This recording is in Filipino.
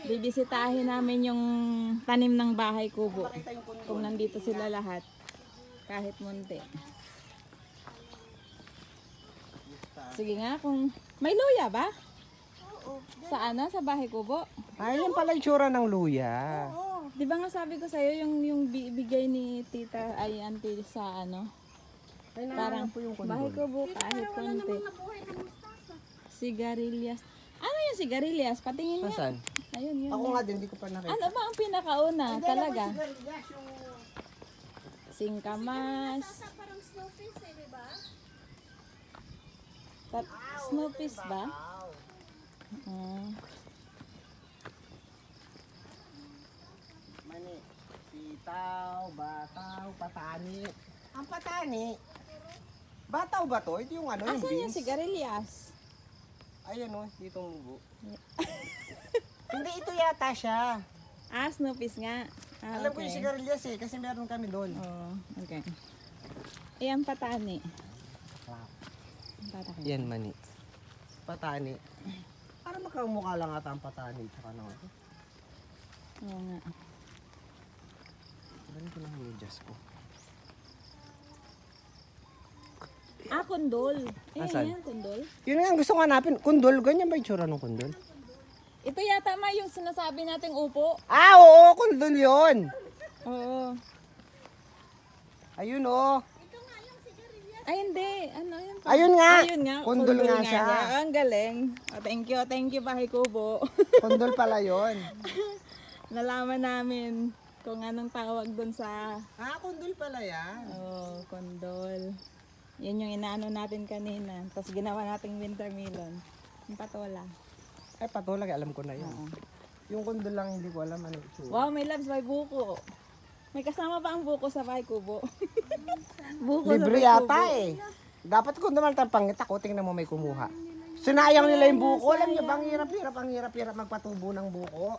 Bibisitahin namin yung tanim ng bahay kubo. Kung nandito sila lahat. Kahit munti. Sige nga, kung may luya ba? Sa ano? Sa bahay kubo? Ay, yan pala yung tsura ng luya. Di ba nga sabi ko sa'yo yung bigay ni tita ay auntie sa ano? Ay, Parang po yung bahay kubo kahit konti. Sigarilyas. Ano yung sigarilyas? Patingin nga. Saan? Ayun, yun. Ako nga din, hindi ko pa nakita. Ano ba ang pinakauna talaga? Singkamas. Parang snowfish eh, di ba? Snoopis ba? Mani, sitaw, bataw, patani. Ang patani. Bataw ba to? Ito yung ano, yung Asan yung beans. sigarilyas? Ayan o, dito ang mubo. Hindi, ito yata siya. Snoopis nga. Alam ko yung sigarilyas eh, kasi meron kami doon. Oh, okay. Ayan patani. Patani. Yan, mani. Patani. Para makamukha lang ata ang patani. Tsaka na ito. Oo nga. Ganun ko lang yung medyas ko. Kundol. Asan? Ayan, kundol. Yun nga, gusto ko hanapin. Kundol, ganyan ba yung tsura ng kundol? Ito yata ma yung sinasabi nating upo. Ah, oo, kundol yun. Oo. Ayun oh. Ay, hindi. Ano yun? Ayun nga. Ayun nga. Kundol nga siya. Ang galing. Oh, thank you, Bahay Kubo. Kundol pala yun. Nalaman namin kung anong tawag doon sa Ah, kundol pala yan. kondol. Yan yung inaano natin kanina. Tapos ginawa nating winter melon. Yung patola. Ay, patulag, alam ko na yun. Oo. Yung kundol lang hindi ko alam ano ito. Wow, may loves, may buko. May kasama pa ang buko sa Bahay Kubo. Buko Libre sa Bahay yata Kubo. eh. Dapat kung naman tayong pangita ko, tingnan mo may kumuha. Sinayang nila yung buko. Alam niyo, ang hirap-hirap magpatubo ng buko.